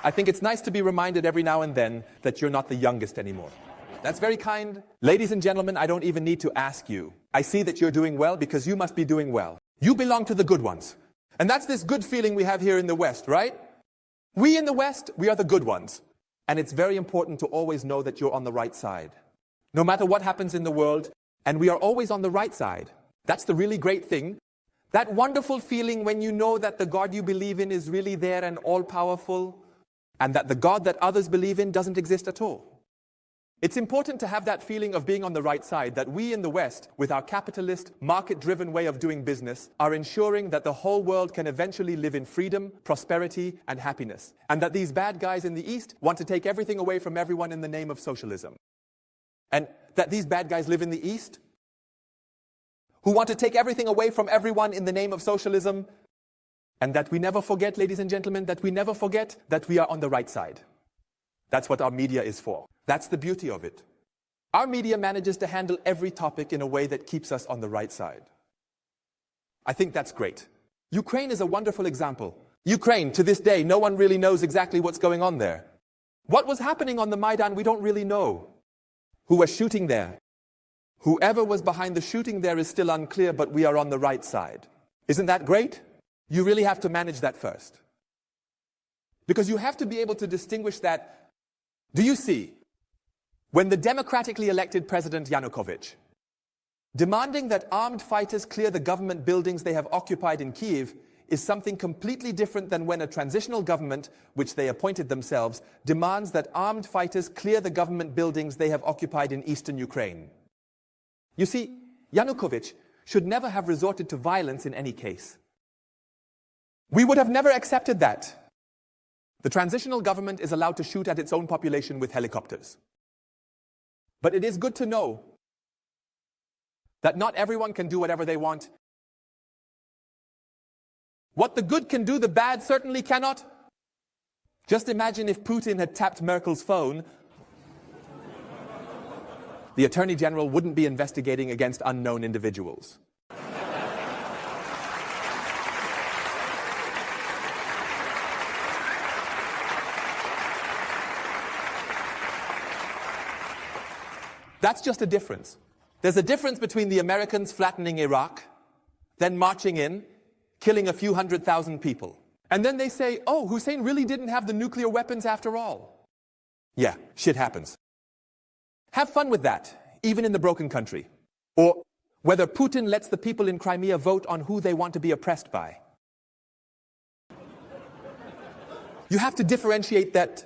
I think it's nice to be reminded every now and then that you're not the youngest anymore. That's very kind. Ladies and gentlemen, I don't even need to ask you. I see that you're doing well because you must be doing well. You belong to the good ones. And that's this good feeling we have here in the West, right? We in the West, we are the good ones. And it's very important to always know that you're on the right side. No matter what happens in the world, and we are always on the right side. That's the really great thing. That wonderful feeling when you know that the God you believe in is really there and all-powerful, and that the God that others believe in doesn't exist at all. It's important to have that feeling of being on the right side, that we in the West, with our capitalist, market-driven way of doing business, are ensuring that the whole world can eventually live in freedom, prosperity, and happiness. And that these bad guys in the East want to take everything away from everyone in the name of socialism. And that these bad guys live in the East, who want to take everything away from everyone in the name of socialism, and that we never forget, ladies and gentlemen, that we never forget that we are on the right side. That's what our media is for. That's the beauty of it. Our media manages to handle every topic in a way that keeps us on the right side. I think that's great. Ukraine is a wonderful example. Ukraine, to this day, no one really knows exactly what's going on there. What was happening on the Maidan, we don't really know. Who was shooting there? Whoever was behind the shooting there is still unclear, but we are on the right side. Isn't that great? You really have to manage that first. Because you have to be able to distinguish that. Do you see? When the democratically elected President Yanukovych, demanding that armed fighters clear the government buildings they have occupied in Kyiv, is something completely different than when a transitional government, which they appointed themselves, demands that armed fighters clear the government buildings they have occupied in eastern Ukraine. You see, Yanukovych should never have resorted to violence in any case. We would have never accepted that. The transitional government is allowed to shoot at its own population with helicopters. But it is good to know that not everyone can do whatever they want. What the good can do, the bad certainly cannot. Just imagine if Putin had tapped Merkel's phone. The Attorney General wouldn't be investigating against unknown individuals. That's just a difference. There's a difference between the Americans flattening Iraq, then marching in, killing a few 100,000 people. And then they say, oh, Hussein really didn't have the nuclear weapons after all. Yeah, shit happens. Have fun with that, even in the broken country. Or whether Putin lets the people in Crimea vote on who they want to be oppressed by. You have to differentiate that